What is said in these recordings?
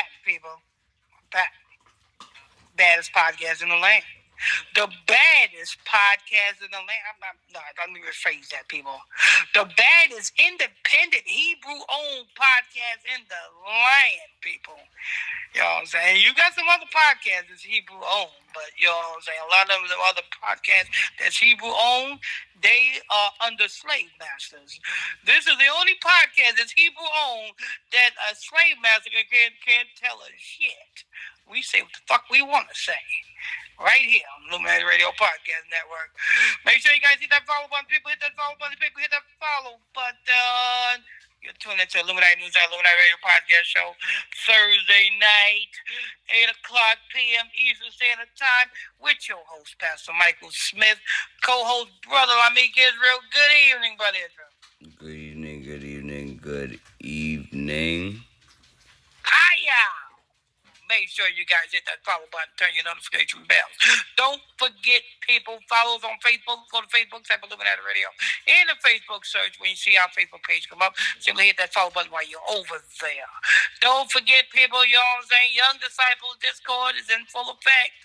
back, people. Back. Baddest podcast in the land. The baddest podcast in the land. Let me rephrase that, people. The baddest independent Hebrew-owned podcast in the land, people. You know what I'm saying? You got some other podcasts that's Hebrew-owned, but you know what I'm saying? A lot of them other podcasts that's Hebrew-owned, they are under slave masters. This is the only podcast that's Hebrew-owned that a slave master can't tell us shit. We say what the fuck we want to say. Right here on Illuminati Radio Podcast Network. Make sure you guys hit that follow button. People hit that follow button. People hit that follow button. You're tuning into Illuminati News, Illuminati Radio Podcast Show, Thursday night, 8 o'clock p.m. Eastern Standard Time, with your host, Pastor Michael Smith, co-host, brother Meek Israel. Good evening, brother Israel. Good evening, good evening, good evening. Hiya! Make sure you guys hit that follow button, turn your notification bells. Don't forget, people, follow us on Facebook. Go to Facebook, type Illuminati Radio. In the Facebook search, when you see our Facebook page come up, simply hit that follow button while you're over there. Don't forget, people, you know what I'm saying? Young Disciples Discord is in full effect.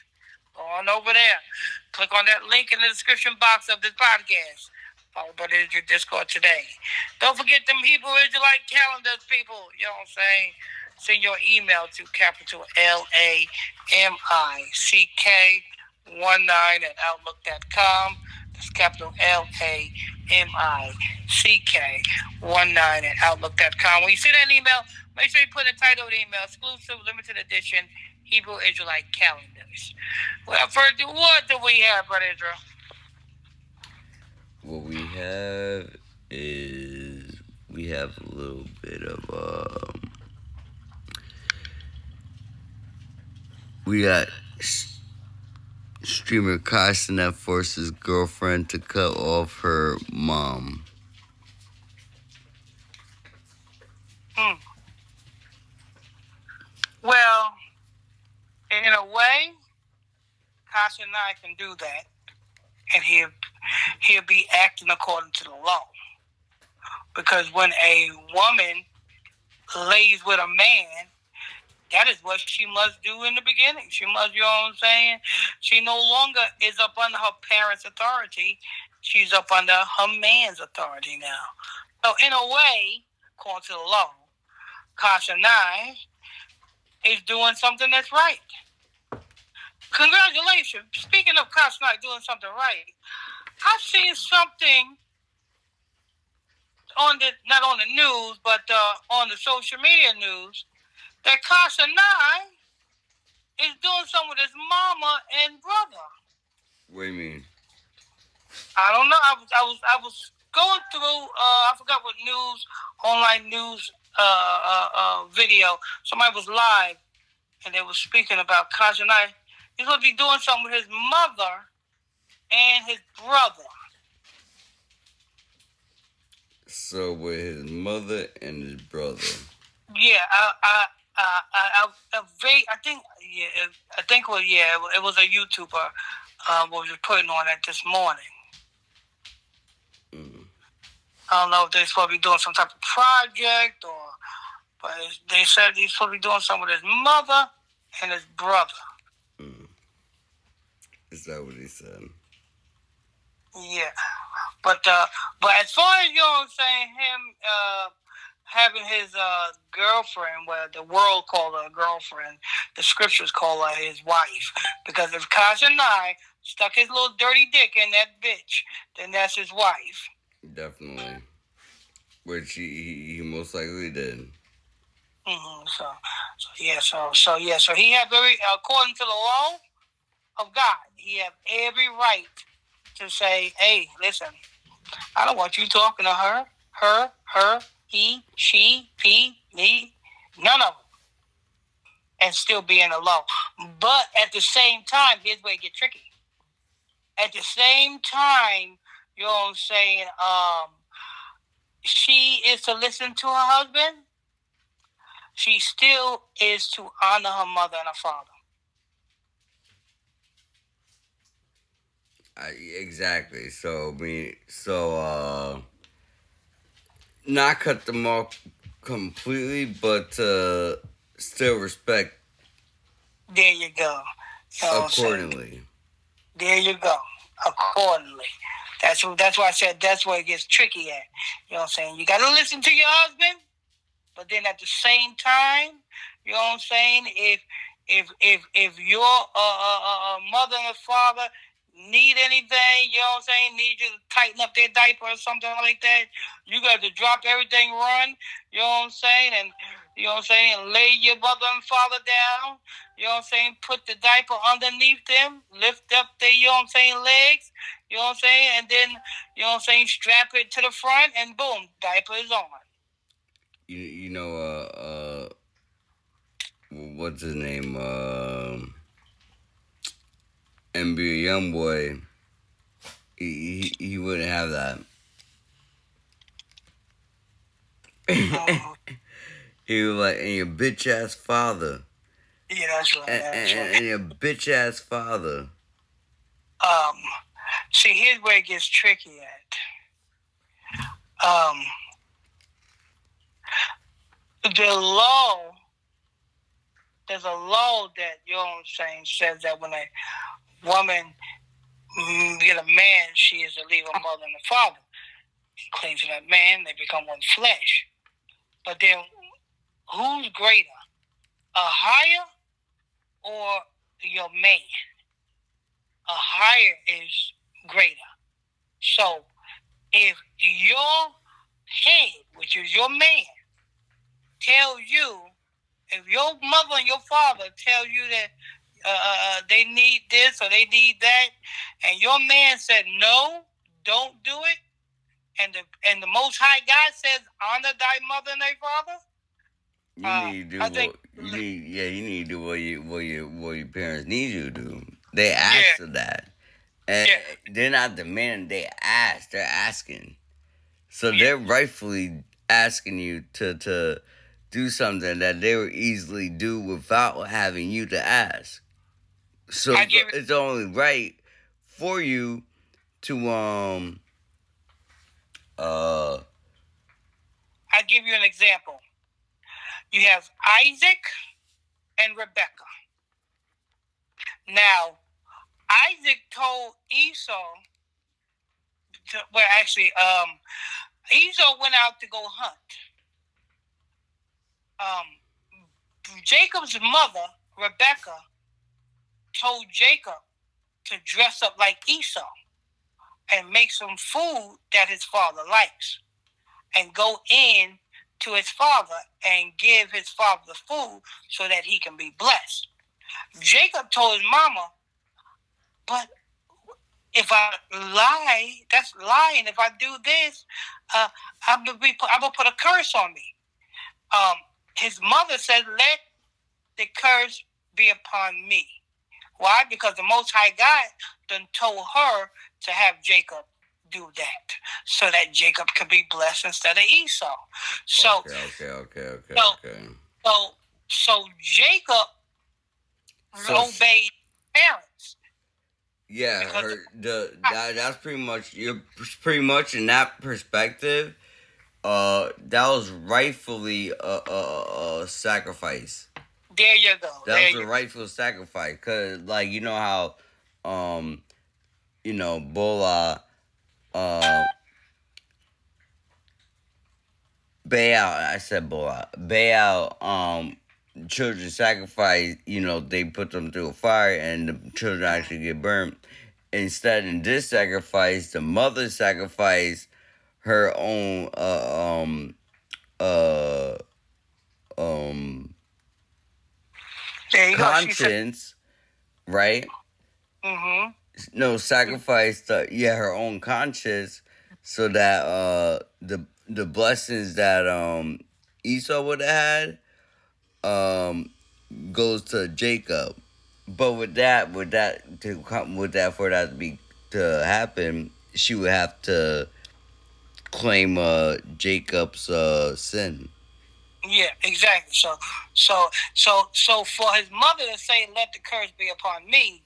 Go on over there. Click on that link in the description box of this podcast. Follow Brother Israel Discord today. Don't forget them Hebrew Israelite calendars, people. You know what I'm saying? Send your email to capital LAMICK19 That's capital LAMICK19 When you see that email, make sure you put the title of the email, exclusive, limited edition, Hebrew Israelite calendars. Without further ado, what do we have, Brother Israel? What we have is, we have a little bit of, we got streamer Cenat forces girlfriend to cut off her mom. Well, in a way, Cenat can do that, and he'll be acting according to the law. Because when a woman lays with a man, that is what she must do in the beginning. She must, you know what I'm saying? She no longer is up under her parents' authority. She's up under her man's authority now. So in a way, according to the law, Cenat is doing something that's right. Congratulations. Speaking of Cenat doing something right, I've seen something not on the news, but on the social media news, that Cenat is doing something with his mama and brother. What do you mean? I don't know. I was going through. I forgot what online news video. Somebody was live, and they were speaking about Cenat. He's going to be doing something with his mother and his brother. So with his mother and his brother. Yeah, it was a YouTuber was putting on it this morning. I don't know if they're supposed to be doing some type of project but they said he's supposed to be doing something with his mother and his brother. Is that what he said? Yeah, but as far as, you know what I'm saying, him having his girlfriend, well, the world call her a girlfriend, the scriptures call her his wife, because if Cenat stuck his little dirty dick in that bitch, then that's his wife. Definitely. Which he most likely did. So he had according to the law of God, he had every right to say, hey, listen, I don't want you talking to her, he, she, me, none of them, and still be in the law. But at the same time, here's where it gets tricky. At the same time, you know what I'm saying, she is to listen to her husband. She still is to honor her mother and her father. Exactly. Not cut them off completely, but still respect There you go. You know what I'm saying? accordingly. There you go. Accordingly. That's why I said that's where it gets tricky at. You know what I'm saying? You gotta listen to your husband, but then at the same time, you know what I'm saying? If your mother and father need anything, you know what I'm saying, need you to tighten up their diaper or something like that, you got to drop everything, run, you know what I'm saying, and you know what I'm saying, and lay your mother and father down, you know what I'm saying, put the diaper underneath them, lift up their, you know what I'm saying, legs, you know what I'm saying, and then, you know what I'm saying, strap it to the front, and boom, diaper is on. You know what's his name? NBA Youngboy. He wouldn't have that. He was like, and your bitch ass father. Yeah, that's right. And your bitch ass father. Um, see, here's where it gets tricky at. The law, there's a law that, you know what I'm saying, says that when a woman get a man, she is to leave her mother and her father. He claims to that man, they become one flesh. But then, who's greater, a higher or your man? A higher is greater. So, if your head, which is your man, tell you, if your mother and your father tell you that they need this or they need that, and your man said no, don't do it, and the Most High God says honor thy mother and thy father. You need to do you need to do what your parents need you to do. They ask for that. And they're not demanding, they're asking. So they're rightfully asking you to do something that they would easily do without having you to ask. So it's only right for you to I'll give you an example. You have Isaac and Rebecca. Now, Isaac told Esau Esau went out to go hunt. Jacob's mother, Rebecca, told Jacob to dress up like Esau and make some food that his father likes and go in to his father and give his father the food so that he can be blessed. Jacob told his mama, but if I lie, that's lying. If I do this, I'm gonna put a curse on me. His mother said, let the curse be upon me. Why? Because the Most High God done told her to have Jacob do that so that Jacob could be blessed instead of Esau. So So Jacob obeyed parents. Yeah, that's pretty much in that perspective. That was rightfully a sacrifice. There you go. That was a rightful sacrifice, cause like you know how, Bola, Baal. I said Bola. Baal. Children sacrifice. They put them through a fire, and the children actually get burnt. Instead, in this sacrifice, the mother sacrificed her own conscience, right? Mm-hmm. No, sacrificed her own conscience so that the blessings that Esau would have had goes to Jacob. But for that to happen, she would have to claim Jacob's sin. Yeah, exactly. So for his mother to say, "Let the curse be upon me,"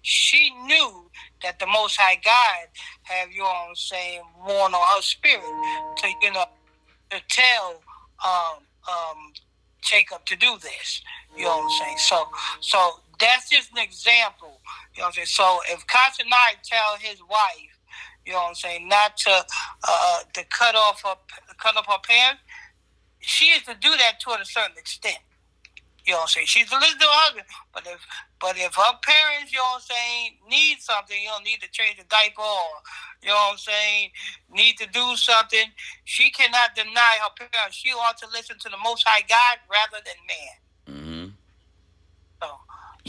she knew that the Most High God have worn on her spirit to to tell Jacob to do this. You know what I'm saying? So that's just an example. You know what I'm saying? So if Knight tell his wife, you know what I'm saying, not to cut off her parents, she is to do that to a certain extent. You know what I'm saying? She's to listen to her husband. But if her parents, you know what I'm saying, need something, you know, need to change the diaper or, you know what I'm saying, need to do something, she cannot deny her parents. She ought to listen to the Most High God rather than man. Mm-hmm.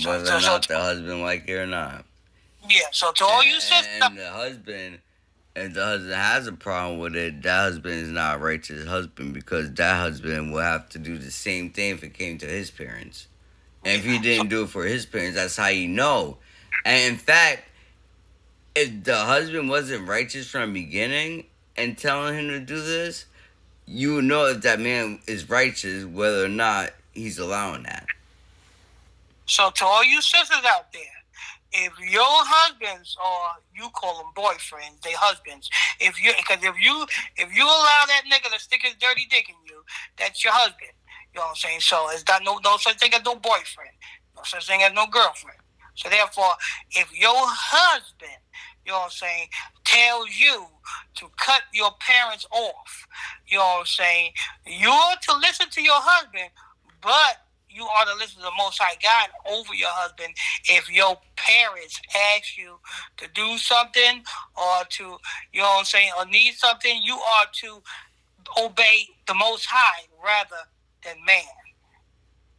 So whether or not the husband like it or not. Yeah, so to all you sisters... And the husband, if the husband has a problem with it, that husband is not a righteous husband, because that husband will have to do the same thing if it came to his parents. And if he didn't do it for his parents, that's how you know. And in fact, if the husband wasn't righteous from the beginning and telling him to do this, you would know if that man is righteous, whether or not he's allowing that. So to all you sisters out there, if your husbands, or you call them boyfriends, they husbands, if you allow that nigga to stick his dirty dick in you, that's your husband. You know what I'm saying? So it's not no such thing as no boyfriend, no such thing as no girlfriend. So therefore, if your husband, you know what I'm saying, tells you to cut your parents off, you know what I'm saying, you're to listen to your husband, but you ought to listen to the Most High God over your husband. If your parents ask you to do something, or to, you know what I'm saying, or need something, you ought to obey the Most High rather than man.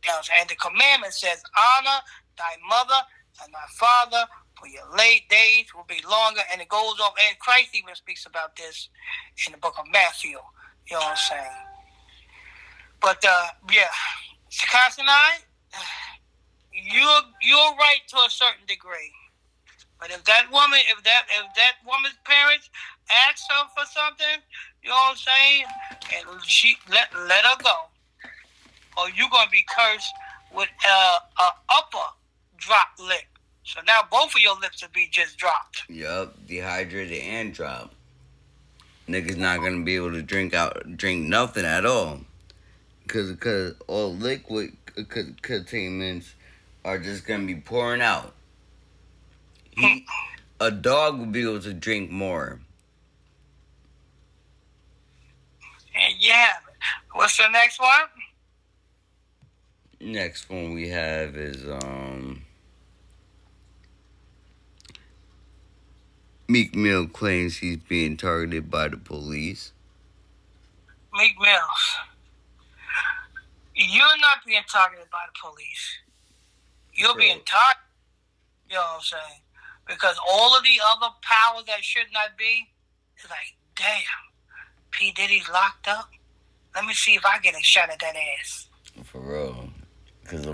You know what I'm saying? And the commandment says, honor thy mother and thy father, for your late days will be longer. And it goes on, and Christ even speaks about this in the book of Matthew. You know what I'm saying? But, yeah. Sakassanai, you're right to a certain degree. But if that woman's parents ask her for something, you know what I'm saying, and she let her go, or you're gonna be cursed with a upper drop lip. So now both of your lips will be just dropped. Yup, dehydrated and dropped. Niggas not gonna be able to drink nothing at all. Cause all liquid containments are just gonna be pouring out. A dog will be able to drink more. And yeah, what's the next one? Next one we have is Meek Mill claims he's being targeted by the police. Meek Mills, you're not being targeted by the police. You're being targeted. You know what I'm saying? Because all of the other powers that should not be, it's like, damn, P. Diddy's locked up. Let me see if I get a shot at that ass. For real. Because the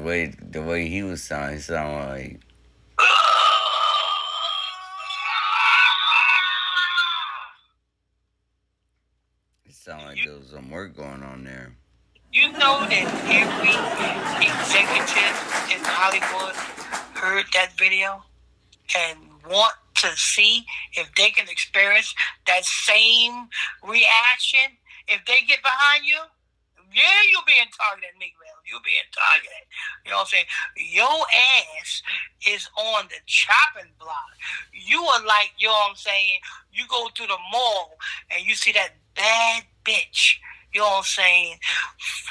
way he was sounding, it sounded like... It sounded like there was some work going on there. You know that every executive in Hollywood heard that video and want to see if they can experience that same reaction if they get behind you. Yeah, you're being targeted, Meek Mill. You're being targeted. You know what I'm saying? Your ass is on the chopping block. You are like, you know what I'm saying, you go through the mall and you see that bad bitch. You know what I'm saying?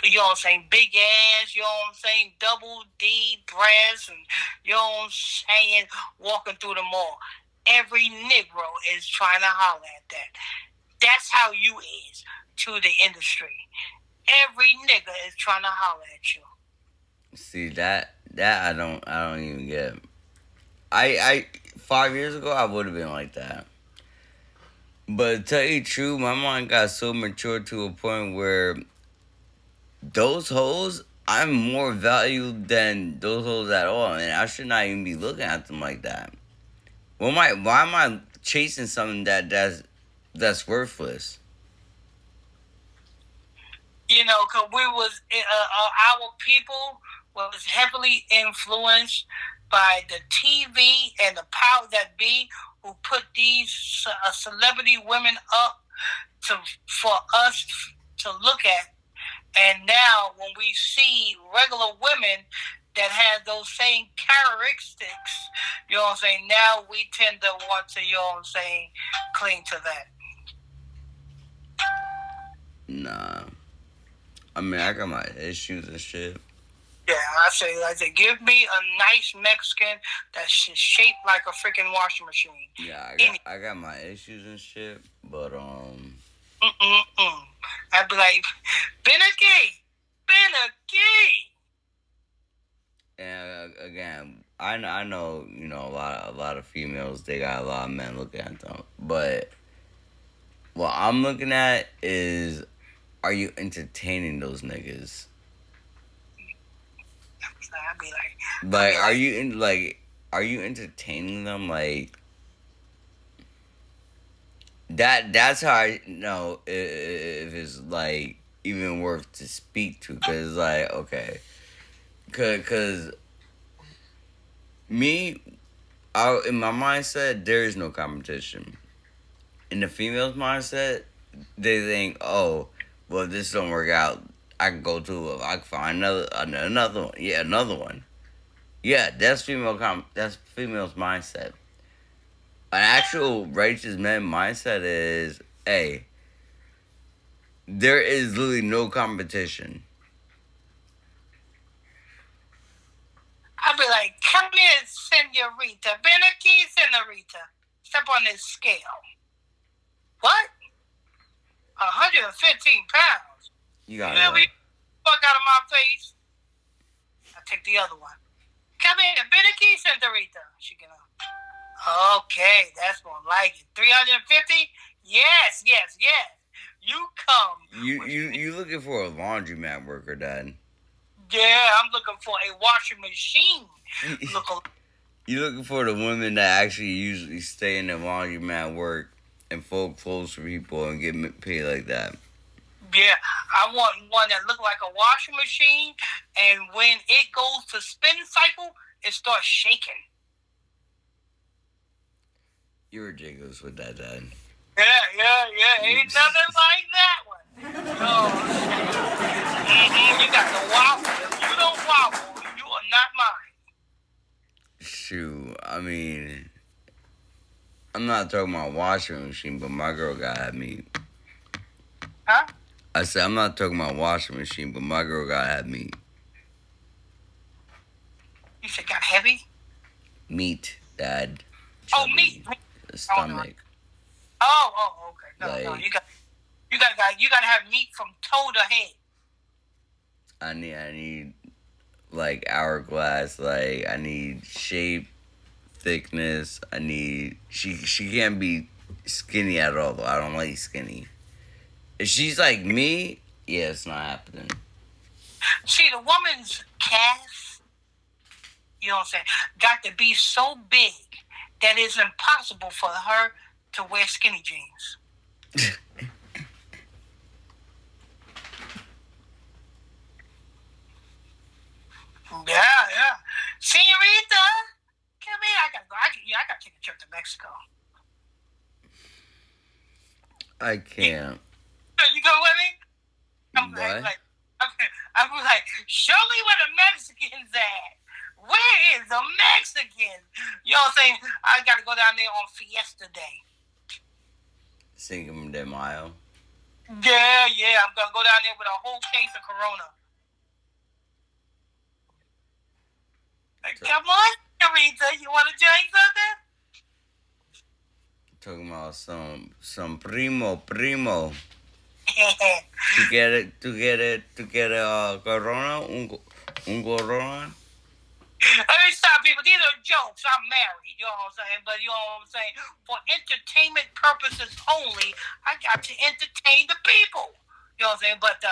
You know what I'm saying? Big ass, you know what I'm saying? Double D breasts, and you know what I'm saying? Walking through the mall. Every Negro is trying to holler at that. That's how you is to the industry. Every nigga is trying to holler at you. See, that I don't even get. I 5 years ago I would have been like that. But to tell you the truth, my mind got so mature to a point where those hoes, I'm more valued than those hoes at all, and I should not even be looking at them like that. Why am I chasing something that's worthless? You know, because our people was heavily influenced by the TV and the power that be, who put these celebrity women up for us to look at And now when we see regular women that have those same characteristics, you know what I'm saying, now we tend to want to, you know what I'm saying, cling to that. Nah. I mean, I got my issues and shit. Yeah, I say, give me a nice Mexican that's shaped like a freaking washing machine. Yeah, I got my issues and shit, but I'd be like, Benaki. And again, I know, you know, a lot of females, they got a lot of men looking at them, but what I'm looking at is, are you entertaining those niggas? I'd be like, are you entertaining them? Like that's how I know if it's like even worth to speak to, because like, okay, cause me, in my mindset, there is no competition. In the female's mindset, they think, oh, well, if this don't work out, I can go to, I can find another one. Yeah, another one. Yeah, that's that's female's mindset. An actual righteous man mindset is, hey, there is literally no competition. I'd be like, come here, senorita. Benaki, senorita. Step on this scale. What? 115 pounds. You got it. Fuck out of my face. I take the other one. Come here, Benaki, senorita. She get up. Okay, that's more like it. 350? Yes. You come. You looking for a laundromat worker, Dad? Yeah, I'm looking for a washing machine. You looking for the women that actually usually stay in the laundromat work and fold clothes for people and get paid like that. Yeah, I want one that look like a washing machine, and when it goes to spin cycle, it starts shaking. You're ridiculous with that, Dad. Yeah. Ain't nothing like that one. You got to wobble. If you don't wobble, you are not mine. Shoot, I mean, I'm not talking about washing machine, but my girl gotta have meat. Huh? I said, I'm not talking about washing machine, but my girl gotta have meat. You said got heavy? Meat, Dad. Oh, meat. The stomach. Oh, okay. No. You gotta have meat from toe to head. I need like hourglass. Like, I need shape, thickness. I need she can't be skinny at all. Though I don't like skinny. If she's like me, yeah, it's not happening. See, the woman's calf, you know what I'm saying, got to be so big that it's impossible for her to wear skinny jeans. Yeah. Senorita, come here. I gotta take a trip to Mexico. I can't. You go with me? I'm what? I'm like, show me where the Mexicans at. Where is the Mexican? You know what I'm saying? I gotta go down there on Fiesta Day. Cinco de Mayo. Yeah. I'm gonna go down there with a whole case of Corona. Come on, Rita. You wanna drink something? Talking about some primo. to get a Corona, un Corona. Let me stop, people. These are jokes. I'm married, you know what I'm saying? But you know what I'm saying? For entertainment purposes only, I got to entertain the people. You know what I'm saying? But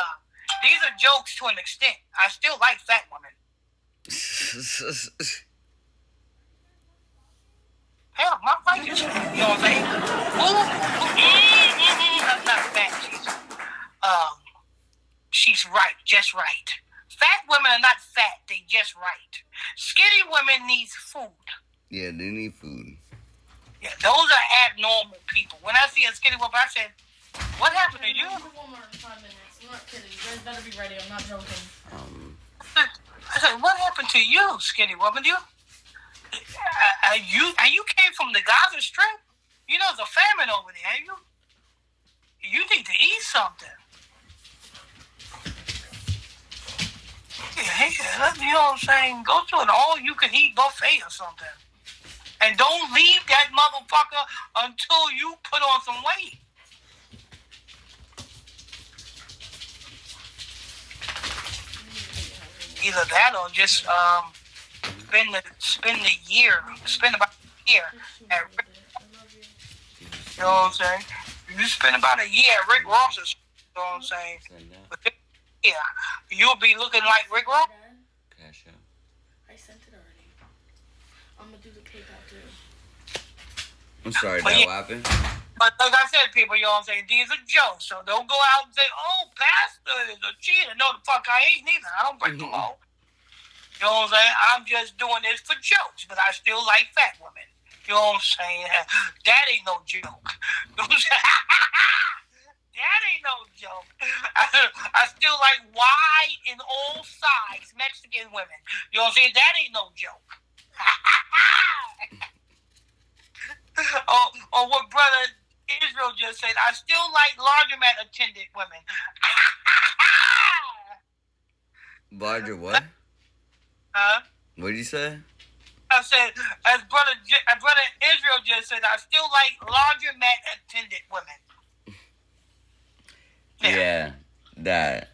these are jokes to an extent. I still like fat women. Hell, my wife is fat. You know what I'm saying? That's not fat. She's right, just right. Fat women are not fat, they just right. Skinny women need food. Yeah, they need food. Yeah, those are abnormal people. When I see a skinny woman, I said, what happened to you? I'm not kidding. You guys better be ready. I'm not joking. I said, what happened to you, skinny woman? You came from the Gaza Strip? You know there's a famine over there, you need to eat something. Yeah, you know what I'm saying? Go to an all-you-can-eat buffet or something. And don't leave that motherfucker until you put on some weight. Either that or just spend about a year at Rick. You know what I'm saying? You spend about a year at Rick Ross's. You know what I'm saying? But yeah, you'll be looking like Rick Ross. Cash out. I sent it already. I'm gonna do the PayPal too. I'm sorry, that happened. But like I said, people, you know what I'm saying? These are jokes, so don't go out and say, "Oh, pastor is a cheater." No, the fuck I ain't neither. I don't break the law. You know what I'm saying? I'm just doing this for jokes, but I still like fat women. You know what I'm saying? That ain't no joke. You know what I'm saying? That ain't no joke. I still like wide and all size Mexican women. You know what I'm saying? That ain't no joke. or what brother Israel just said, I still like laundromat attendant women. Larger what? Huh? What did you say? I said, as brother Israel just said, I still like laundromat attendant women. Yeah, that.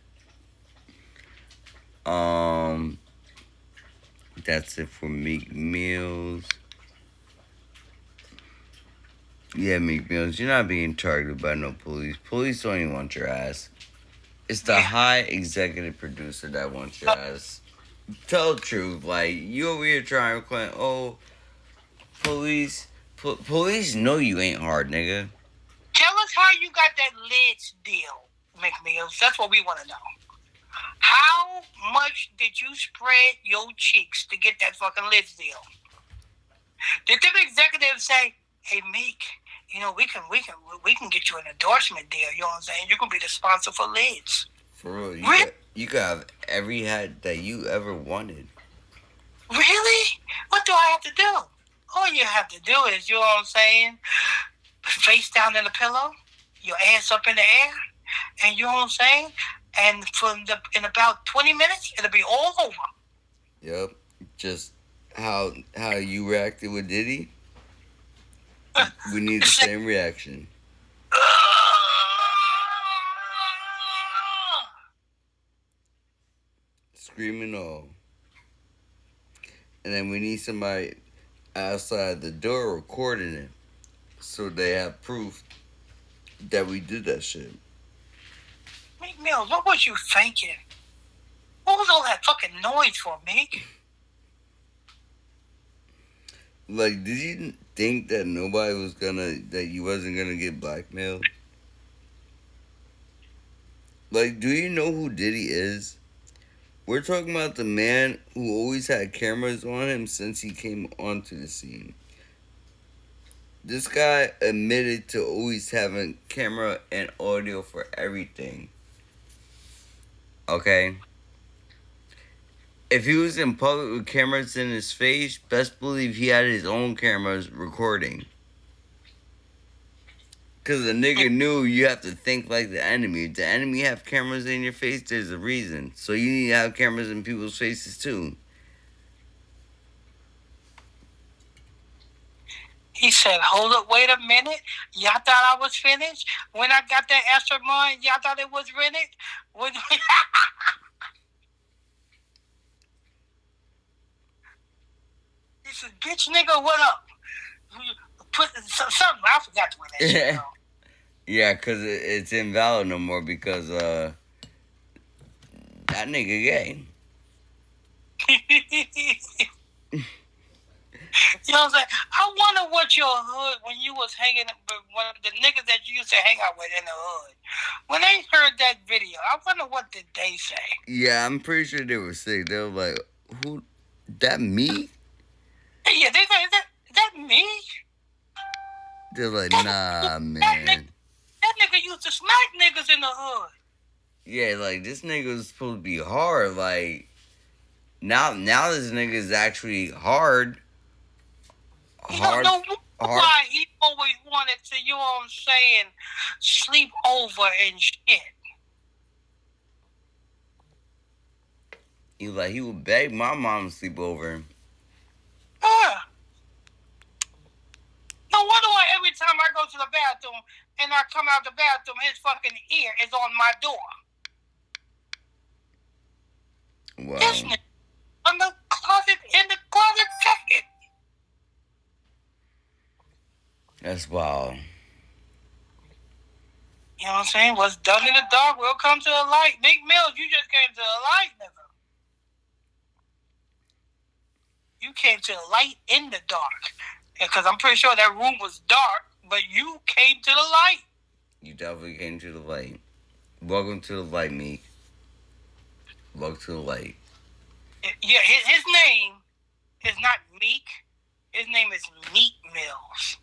That's it for Meek Mills. Yeah, Meek Mills, you're not being targeted by no police. Police don't even want your ass. It's the high executive producer that wants your ass. Tell the truth. Like, you over here trying to claim, oh, police. Police know you ain't hard, nigga. Tell us how you got that lids deal, Meek Mills. That's what we want to know. How much did you spread your cheeks to get that fucking lids deal? Did the executives say, "Hey, Meek, you know, we can get you an endorsement deal. You know what I'm saying? You can be the sponsor for lids." For real, you could have every hat that you ever wanted. Really? What do I have to do? All you have to do is, you know what I'm saying, face down in the pillow, your ass up in the air, and you know what I'm saying? And in about 20 minutes, it'll be all over. Yep. Just how you reacted with Diddy. We need the same reaction. Screaming all. And then we need somebody outside the door recording it, so they have proof that we did that shit. Meek Mills, what was you thinking? What was all that fucking noise for, Meek? Like, did you think that that you wasn't gonna get blackmailed? Like, do you know who Diddy is? We're talking about the man who always had cameras on him since he came onto the scene. This guy admitted to always having camera and audio for everything. Okay? If he was in public with cameras in his face, best believe he had his own cameras recording. Because the nigga knew you have to think like the enemy. If the enemy have cameras in your face, there's a reason. So you need to have cameras in people's faces too. He said, hold up, wait a minute. Y'all thought I was finished? When I got that extra mine, y'all thought it was rented? He said, bitch nigga, what up? Put something, I forgot to win that shit, though. Yeah, because it's invalid no more because that nigga gay. You know what I'm saying? I wonder what your hood, when you was hanging, one of the niggas that you used to hang out with in the hood, when they heard that video, I wonder what did they say? Yeah, I'm pretty sure they were sick. They were like, who, that me? Yeah, they say, is that me? They're like, nah, man. That nigga used to smack niggas in the hood. Yeah, like this nigga was supposed to be hard. Like now this nigga is actually hard. You don't Hard. know why he always wanted to, you know what I'm saying, sleep over and shit. He would beg my mom to sleep over. No wonder why every time I go to the bathroom and I come out the bathroom, his fucking ear is on my door. Wow. This nigga in the closet second. That's wild. You know what I'm saying? What's done in the dark will come to the light. Big Mills, you just came to the light, nigga. You came to the light in the dark. Because I'm pretty sure that room was dark, but you came to the light. You definitely came to the light. Welcome to the light, Meek. Welcome to the light. Yeah, his name is not Meek. His name is Meek Mills.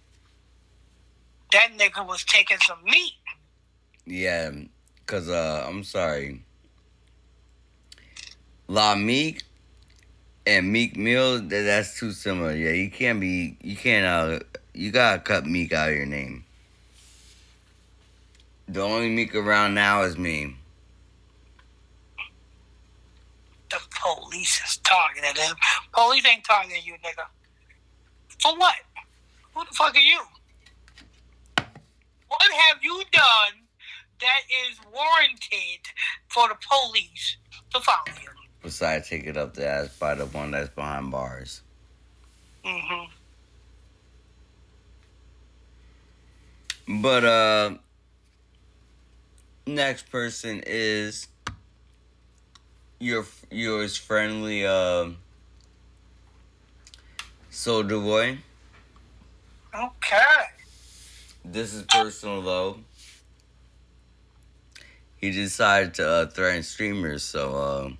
That nigga was taking some meat. Yeah, because, I'm sorry. La Meek and Meek Mill, that's too similar. Yeah, you gotta cut Meek out of your name. The only Meek around now is me. The police is targeting him. Police ain't targeting you, nigga. For what? Who the fuck are you? What have you done that is warranted for the police to follow you? Besides, take it up the ass by the one that's behind bars. Mm-hmm. But, next person is yours friendly, Soulja Boy. Okay. This is personal, though. He decided to threaten streamers, so,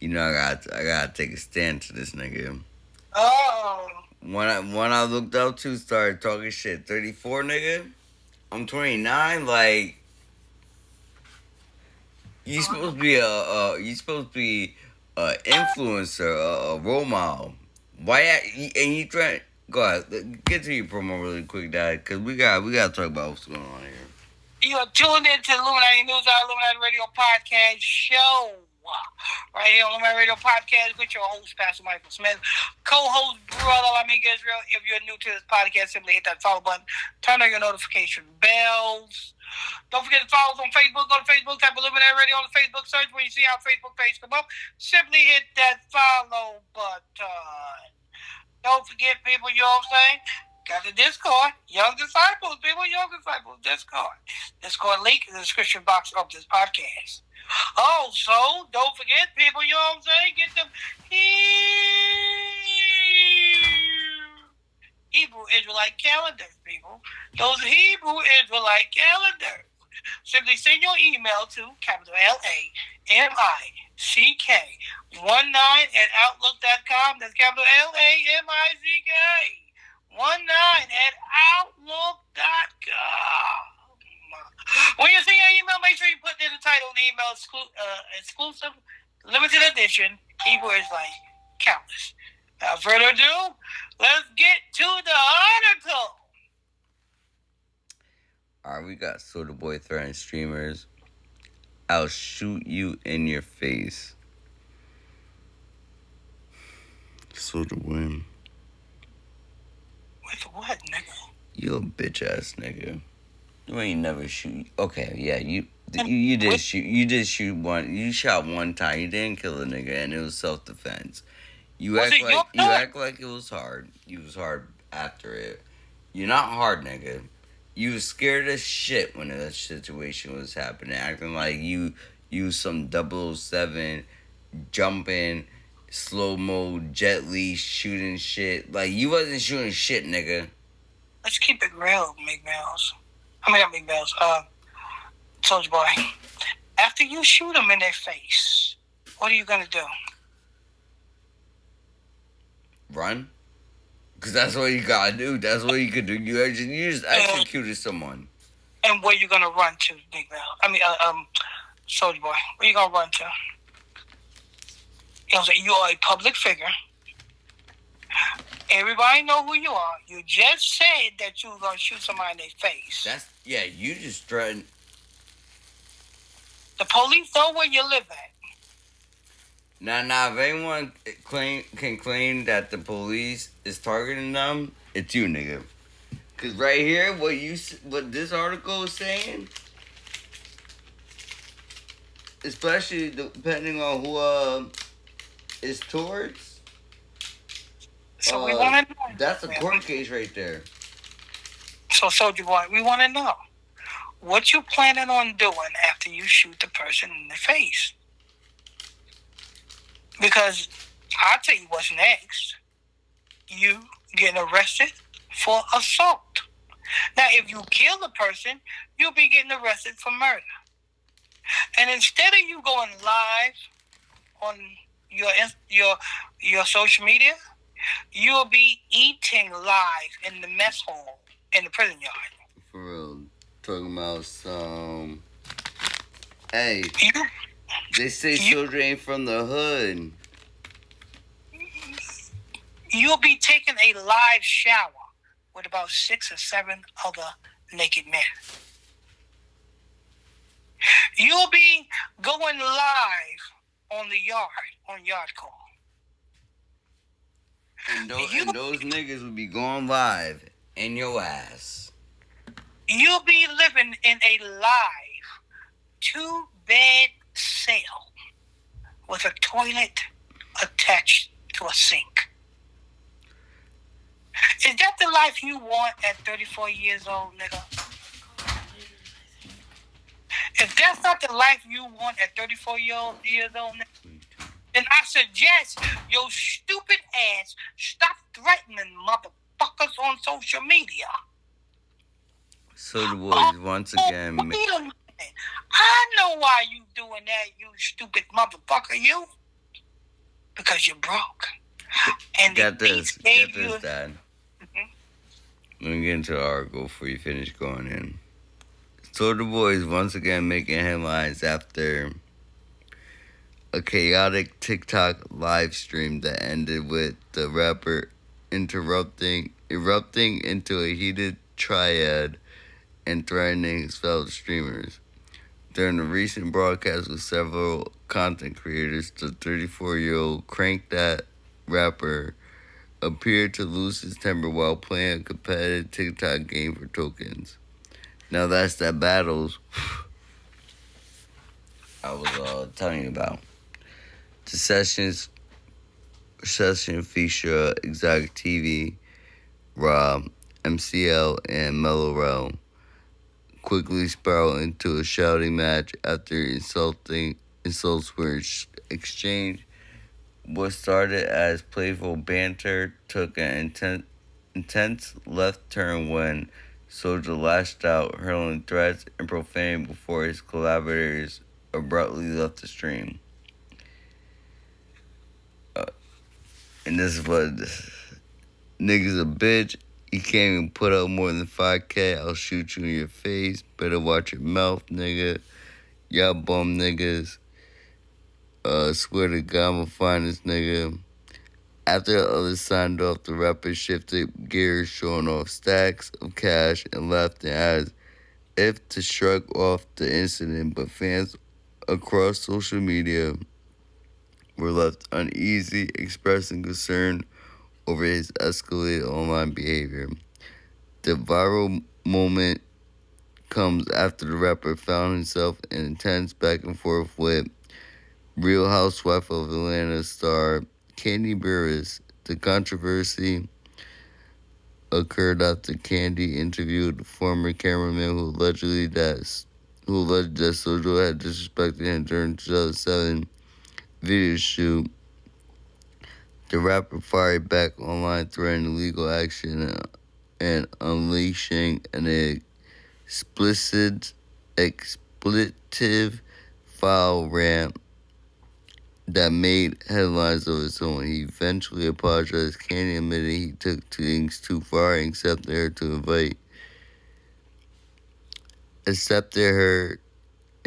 I gotta take a stand to this nigga. Oh. When I looked up to, started talking shit. 34, nigga. I'm 29. Like, you supposed to be a influencer, a role model. Why? And you trying? Go ahead. Get to your promo really quick, Dad, because we got to talk about what's going on here. You are tuned into the Illuminati News, our Illuminati Radio Podcast show. Right here on Illuminati Radio Podcast with your host, Pastor Michael Smith. Co-host, brother Meek Israel. If you're new to this podcast, simply hit that follow button. Turn on your notification bells. Don't forget to follow us on Facebook. Go to Facebook, type Illuminati Radio on the Facebook search. When you see our Facebook page come up, simply hit that follow button. Don't forget, people, you know what I'm saying? Got the Discord, Young Disciples, people, Young Disciples, Discord. Discord link in the description box of this podcast. Also, don't forget, people, you know what I'm saying? Get them Hebrew Israelite calendars, people. Those Hebrew Israelite calendars. Simply send your email to capital LAMICK19@outlook.com. That's capital LAMICK19@outlook.com. When you send your email, make sure you put in the title of the email exclusive, limited edition, Hebrew Israelite calendars. Without further ado, let's get to the article. Alright, we got Soulja Boy threatening streamers. I'll shoot you in your face. Soulja Boy. With what, nigga? You a bitch ass nigga. You ain't never shoot. Okay, yeah, you did shoot. You did shoot one. You shot one time. You didn't kill a nigga, and it was self defense. You act like it was hard. You was hard after it. You're not hard, nigga. You was scared as shit when that situation was happening, acting like you some 007 jumping, slow-mo, Jet Li shooting shit. Like, you wasn't shooting shit, nigga. Let's keep it real, Meek Mills. Not Meek Mills. Soulja Boy. After you shoot them in their face, what are you gonna do? Run? Because that's what you gotta do. That's what you could do. You just executed someone. And where you gonna run to, Meek Mills? Soulja Boy, where you gonna run to? You are a public figure. Everybody know who you are. You just said that you were gonna shoot somebody in their face. You just threatened. The police know where you live at. Now, if anyone can claim that the police is targeting them, it's you, nigga. Cause right here, what this article is saying, especially depending on who is towards. So we want to know. That's a court case right there. So Soulja Boy, we want to know what you planning on doing after you shoot the person in the face. Because I'll tell you what's next. You getting arrested for assault. Now, if you kill the person, you'll be getting arrested for murder. And instead of you going live on your social media, you'll be eating live in the mess hall in the prison yard. For real. Talking about some... Hey, they say Soulja ain't from the hood. You'll be taking a live shower with about 6 or 7 other naked men. You'll be going live on the yard, on yard call. And those niggas will be going live in your ass. You'll be living in a live 2-bed cell with a toilet attached to a sink. Is that the life you want at 34 years old, nigga? If that's not the life you want at 34 years old, then I suggest your stupid ass stop threatening motherfuckers on social media. So the boys, once again... Wait a minute. I know why you doing that, you stupid motherfucker, you. Because you're broke. And Get this, Dad. Let me get into the article before you finish going in. Soulja Boy is once again making headlines after a chaotic TikTok live stream that ended with the rapper erupting into a heated triad and threatening his fellow streamers. During a recent broadcast with several content creators, the 34-year-old Crank That rapper appeared to lose his temper while playing a competitive TikTok game for tokens. Now that's that battles I was telling you about. The session feature Exotic TV, Rob, MCL, and Mellow Rel quickly spiraled into a shouting match after insults were exchanged. What started as playful banter took an intense left turn when Soulja lashed out, hurling threats and profanity before his collaborators abruptly left the stream. And this is what niggas a bitch. You can't even put up more than 5K. I'll shoot you in your face. Better watch your mouth, nigga. Y'all bum niggas. Swear to God, I'ma find this nigga. After the others signed off, the rapper shifted gears, showing off stacks of cash and left as if to shrug off the incident, but fans across social media were left uneasy, expressing concern over his escalated online behavior. The viral moment comes after the rapper found himself in intense back and forth with Real Housewife of Atlanta star Kandi Burruss. The controversy occurred after Kandi interviewed the former cameraman who alleged that Soulja had disrespected him during the 2007 video shoot. The rapper fired back online, threatening legal action and unleashing an expletive foul rant that made headlines of its own. He eventually apologized. Kandi admitted he took things too far and accepted her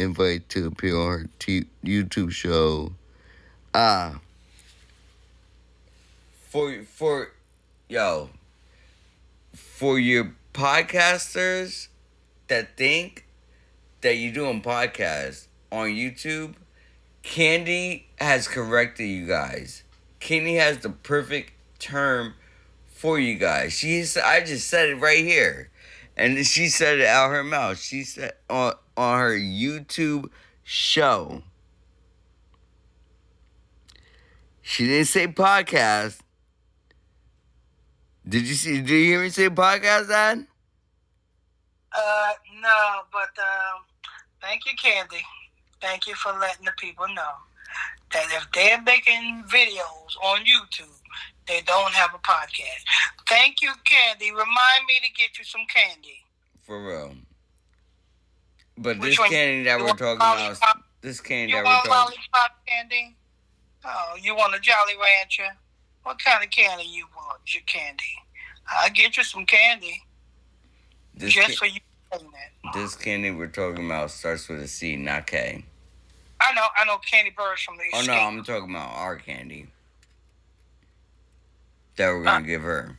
invite to appear on her YouTube show. For yo, for your podcasters that think that you're doing podcasts on YouTube, Candy has corrected you guys. Candy has the perfect term for you guys. I just said it right here. And she said it out her mouth. She said on her YouTube show. She didn't say podcast. Did you hear me say podcast, Dad? No, but thank you, Candy. Thank you for letting the people know that if they're making videos on YouTube, they don't have a podcast. Thank you, Candy. Remind me to get you some candy. For real. But this candy that we're talking about, this candy that we're talking about. You want lollipop candy? Oh, you want a Jolly Rancher? What kind of candy you want? Your candy? I'll get you some candy. Just for you saying that. This candy we're talking about starts with a C, not K. I know Candy Birds from the Escape. Oh no, I'm talking about our candy that we're gonna give her.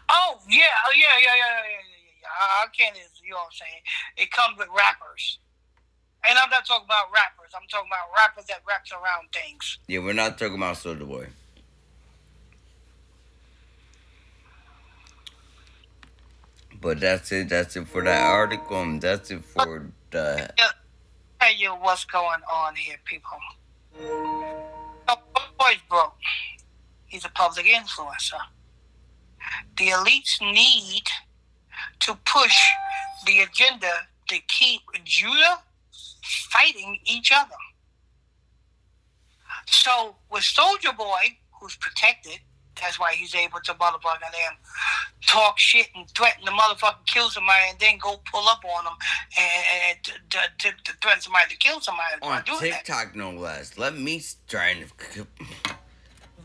Oh yeah. Our candy is, you know what I'm saying? It comes with wrappers. And I'm not talking about rappers. I'm talking about rappers that wraps around things. Yeah, we're not talking about Soulja Boy. But that's it. That's it for that article. And that's it for the. Tell you what's going on here, people. Boy's broke. He's a public influencer. The elites need to push the agenda to keep Judah fighting each other. So with Soulja Boy, who's protected, that's why he's able to motherfucking talk shit and threaten to motherfucking kill somebody and then go pull up on them and to threaten somebody to kill somebody. On TikTok, no less. Let me try and...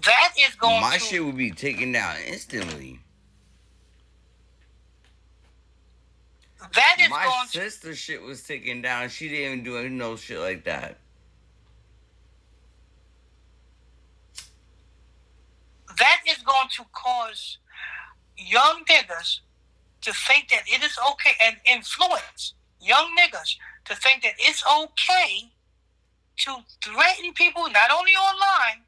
That is going My shit would be taken down instantly. That is My sister shit was taken down. She didn't even do no shit like that. That is going to cause young niggas to think that it is okay and influence young niggas to think that it's okay to threaten people, not only online,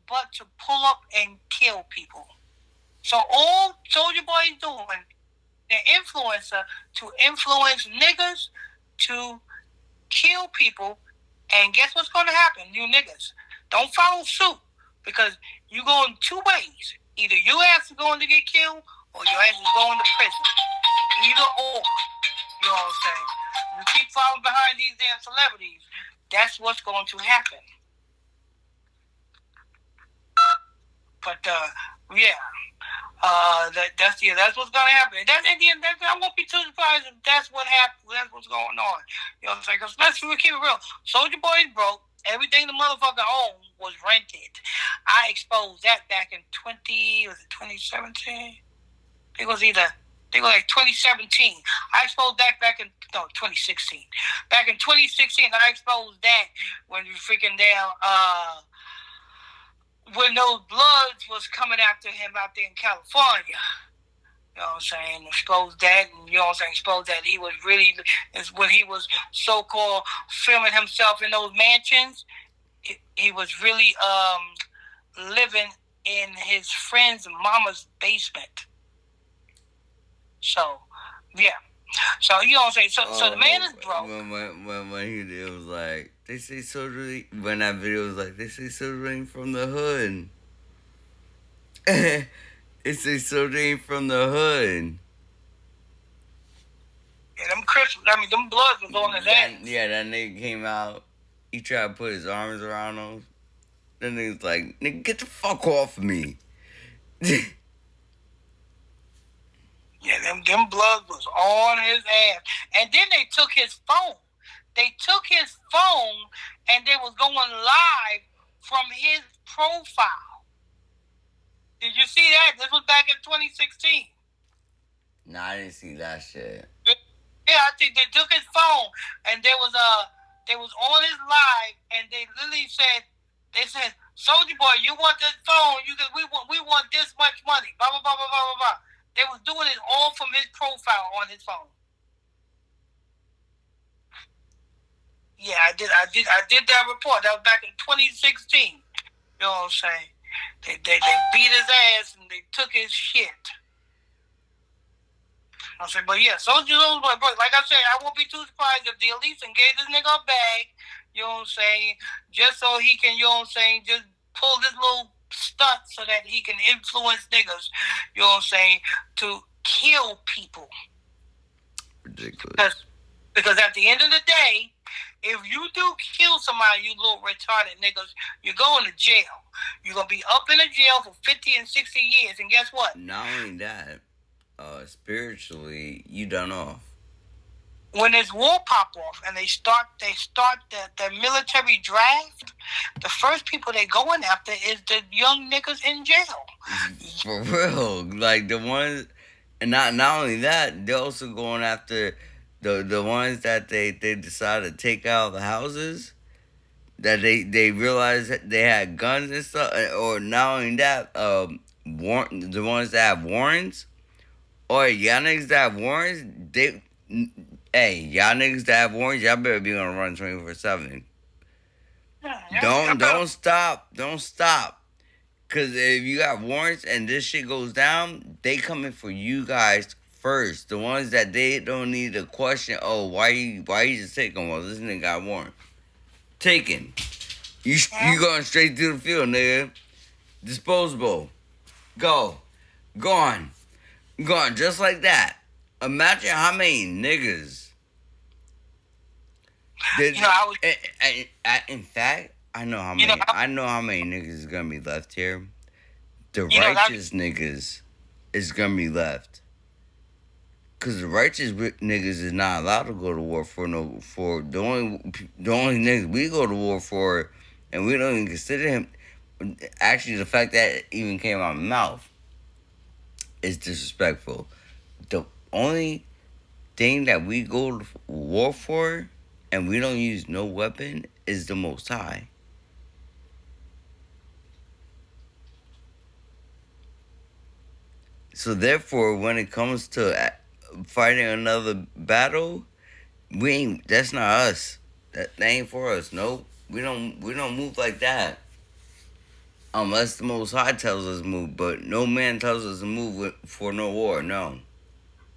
but to pull up and kill people. So all Soulja Boy is doing, an influencer to influence niggas to kill people. And guess what's going to happen, you niggas? Don't follow suit, because you go in two ways. Either your ass is going to get killed or your ass is going to prison. Either or. You know what I'm saying? You keep following behind these damn celebrities, that's what's going to happen. But that's what's gonna happen. I won't be too surprised if that's what happened. That's what's going on. You know what I'm saying? Because let's keep it real. Soulja Boy is broke. Everything the motherfucker owned was rented. I exposed that back in 2017. I think it was like 2017. I exposed that back in 2016. Back in 2016, I exposed that when you freaking down. When those Bloods was coming after him out there in California. You know what I'm saying? Exposed that, and you know what I'm saying? Exposed that he was really, when he was so-called filming himself in those mansions, he was really living in his friend's mama's basement. So, yeah. So, you know what I'm saying? So the man is broke. When he did, it was like, they say Soulja, when that video was like, they say Soulja ain't from the hood. It say Soulja ain't from the hood. Yeah, them Bloods was on his ass. Yeah, that nigga came out. He tried to put his arms around him. Then nigga's like, nigga, get the fuck off of me. Yeah, them Bloods was on his ass. And then they took his phone. They took his phone and they was going live from his profile. Did you see that? This was back in 2016. Nah, I didn't see that shit. Yeah, Yeah, I think they took his phone, and they was on his live, and they literally said, Soulja Boy, you want this phone? We want this much money. Blah blah blah blah blah blah. They was doing it all from his profile on his phone. Yeah, I did that report. That was back in 2016. You know what I'm saying? They beat his ass and they took his shit. I say, but yeah, Soulja Boy, bro, like I said, I won't be too surprised if the elites and gave this nigga a bag, you know what I'm saying, just so he can, you know what I'm saying, just pull this little stunt so that he can influence niggas, you know what I'm saying, to kill people. Ridiculous. Because at the end of the day, if you do kill somebody, you little retarded niggas, you're going to jail. You're going to be up in a jail for 50 and 60 years, and guess what? Not only that, spiritually, you done off. When this war pop off and they start the military draft, the first people they going after is the young niggas in jail. For real, like the ones, and not only that, they're also going after the ones that they decided to take out of the houses. That they realized that they had guns and stuff, or not only that, the ones that have warrants, or y'all niggas that have warrants, y'all niggas that have warrants, y'all better be on run 24/7. Don't stop, cause if you got warrants and this shit goes down, they coming for you guys first. The ones that they don't need to question. Oh, why you just taking? Well, this nigga got warrant. Taken. You going straight to the field, nigga. Disposable. Gone. Just like that. Imagine how many niggas. In fact, I know how many. I know how many niggas is gonna be left here. The righteous niggas is gonna be left. Cause the righteous niggas is not allowed to go to war for the only niggas we go to war for, and we don't even consider him. Actually, the fact that it even came out of my mouth is disrespectful. The only thing that we go to war for, and we don't use no weapon, is the Most High. So therefore, when it comes to fighting another battle, that's not us. That ain't for us. Nope. We don't move like that. Unless the Most High tells us to move, but no man tells us to move for no war. No.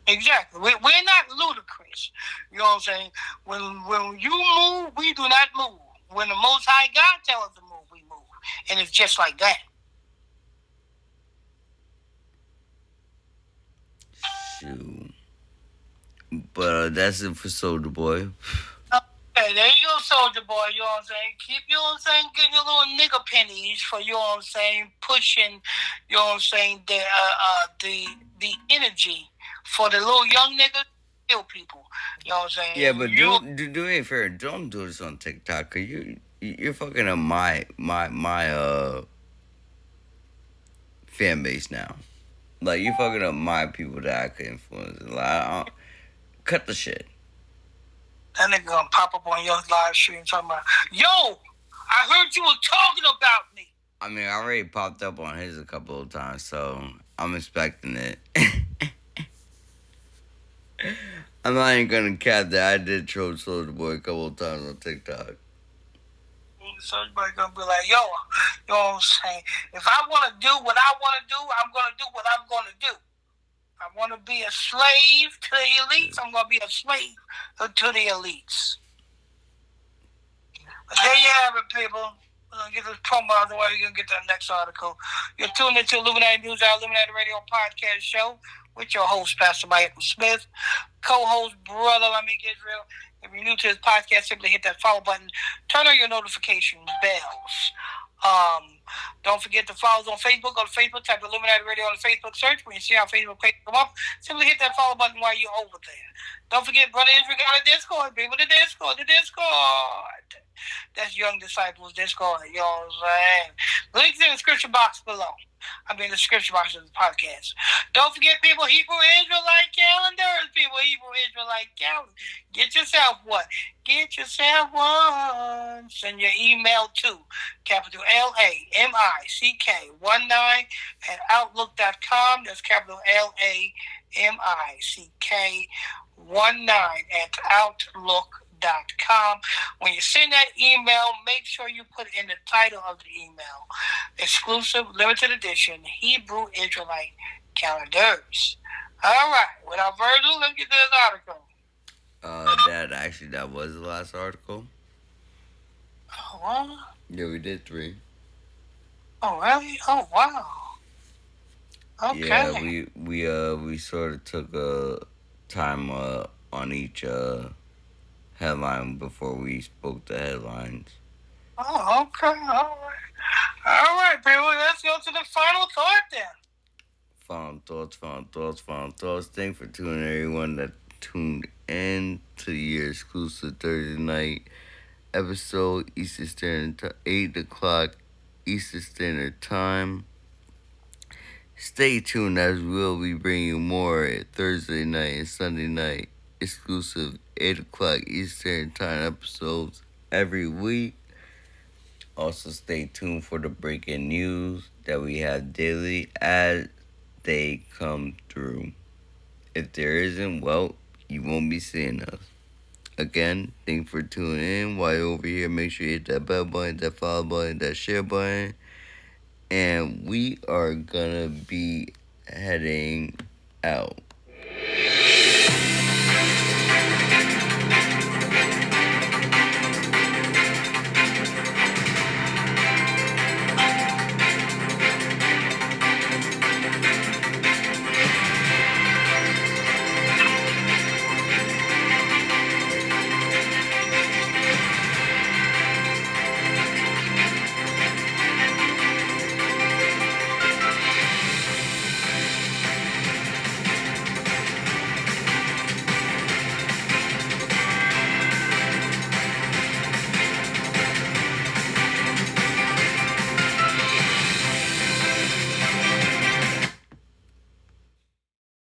Exactly. We're not ludicrous. You know what I'm saying? When you move, we do not move. When the Most High God tells us to move, we move, and it's just like that. Shoot. But that's it for Soulja Boy. Okay, there you go, Soulja Boy. You know what I'm saying? Keep, you know what I'm saying, getting your little nigga pennies for, you know what I'm saying, pushing, you know what I'm saying, the energy for the little young niggas kill people. You know what I'm saying? Yeah, but do me a favor. Don't do this on TikTok. Cause you're fucking up my fan base now. Like, you fucking up my people that I could influence. Like, cut the shit. That nigga gonna pop up on your live stream talking about, yo, I heard you were talking about me. I mean, I already popped up on his a couple of times, so I'm expecting it. I'm not even gonna cap that. I did troll Soulja Boy a couple of times on TikTok. Somebody gonna be like, yo, you know what I'm saying? If I wanna do what I wanna do, I'm gonna do what I'm gonna do. I want to be a slave to the elites. I'm going to be a slave to the elites. But there you have it, people. We're going to get this promo out of the way. We're going to get to the next article. You're tuned into Illuminati News, our Illuminati Radio podcast show with your host, Pastor Michael Smith, co-host, brother Meek Israel. If you're new to this podcast, simply hit that follow button. Turn on your notification bells. Don't forget to follow us on Facebook. Go to Facebook, type Illuminati Radio on the Facebook search. When you see our Facebook page come up, simply hit that follow button while you're over there. Don't forget, Brother Israel got a Discord. People, the Discord. That's Young Disciples Discord. You know what I'm saying? Links in the description box below. I mean, the description box of the podcast. Don't forget, people, Hebrew Israelite calendars. People, Hebrew Israelite calendars. Get yourself what? Get yourself one. Send your email to capital LAMICK19 at outlook.com. That's capital LAMICK19 at outlook.com. When you send that email, make sure you put in the title of the email, exclusive, limited edition, Hebrew Israelite calendars. All right, without further ado, let's get to this article. That was the last article. Oh, what? Yeah, we did 3. Oh, really? Oh, wow. Okay. Yeah, we sort of took a time on each headline before we spoke the headlines. Oh, okay. All right, people. Let's go to the final thought then. Final thoughts. Thanks for tuning everyone that tuned in to your exclusive Thursday night episode, Eastern Standard Time, 8 o'clock Eastern Standard Time. Stay tuned as we'll be bringing more Thursday night and Sunday night exclusive 8 o'clock Eastern Time episodes every week. Also, stay tuned for the breaking news that we have daily as they come through. If there isn't, well, you won't be seeing us. Again, thanks for tuning in. While you're over here, make sure you hit that bell button, that follow button, that share button. And we are gonna be heading out.